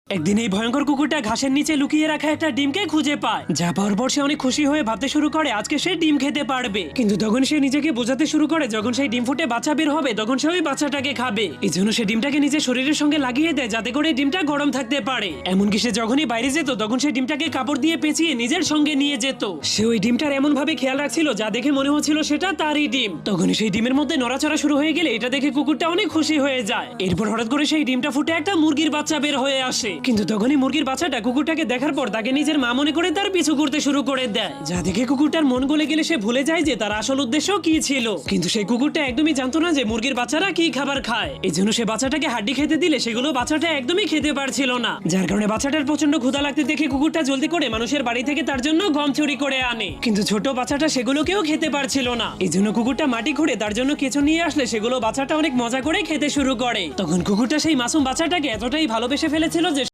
একদিন এই ভয়ঙ্কর কুকুরটা ঘাসের নিচে লুকিয়ে রাখা একটা ডিমকে খুঁজে পায়, যা পাওয়ার পর সে অনেক খুশি হয়ে ভাবতে শুরু করে আজকে সে ডিম খেতে পারবে। কিন্তু তখন সে নিজেকে বোঝাতে শুরু করে যখন সেই ডিম ফুটে বাচ্চা বের হবে তখন সে ওই বাচ্চাটাকে খাবে। এই জন্য সে ডিমটাকে নিজের শরীরের সঙ্গে লাগিয়ে দেয় যাতে করে ডিমটা গরম থাকতে পারে। এমনকি সে যখনই বাইরে যেত তখন সে ডিমটাকে কাপড় দিয়ে পেঁচিয়ে নিজের সঙ্গে নিয়ে যেত। সে ওই ডিমটার এমন ভাবে খেয়াল রাখছিল যা দেখে মনে হচ্ছিল সেটা তারই ডিম। তখনই সেই ডিমের মধ্যে নড়াচড়া শুরু হয়ে গেলে এটা দেখে কুকুরটা অনেক খুশি হয়ে যায়। এরপর হঠাৎ করে সেই ডিমটা ফুটে একটা মুরগির বাচ্চা বের হয়ে আসে। কিন্তু তখনই মুরগির বাচ্চাটা কুকুরটাকে দেখার পর তাকে নিজের মা মনে করে তার পিছু করতে শুরু করে দেয়, যা দেখে কুকুরটার মন গলে গেলে সে ভুলে যায় যে তার আসল উদ্দেশ্য কি ছিল। কিন্তু সেই কুকুরটা একদমই জানতো না যে মুরগির বাচ্চারা কি খাবার খায়। এই জন্য সে বাচ্চাটাকে হাড্ডি খেতে দিলে সেগুলো বাচ্চাটা একদমই খেতে পারছিল না, যার কারণে বাচ্চাটার প্রচন্ড ক্ষুধা লাগতে দেখে কুকুরটা জলদি করে মানুষের বাড়ি থেকে তার জন্য গম চুরি করে আনে। কিন্তু ছোট বাচ্চাটা সেগুলোকেও খেতে পারছিল না। এই জন্য কুকুরটা মাটি খুঁড়ে তার জন্য কিছু নিয়ে আসলে সেগুলো বাচ্চাটা অনেক মজা করে খেতে শুরু করে। তখন কুকুরটা সেই মাসুম বাচ্চাটাকে এতটাই ভালোবেসে ফেলেছিল যে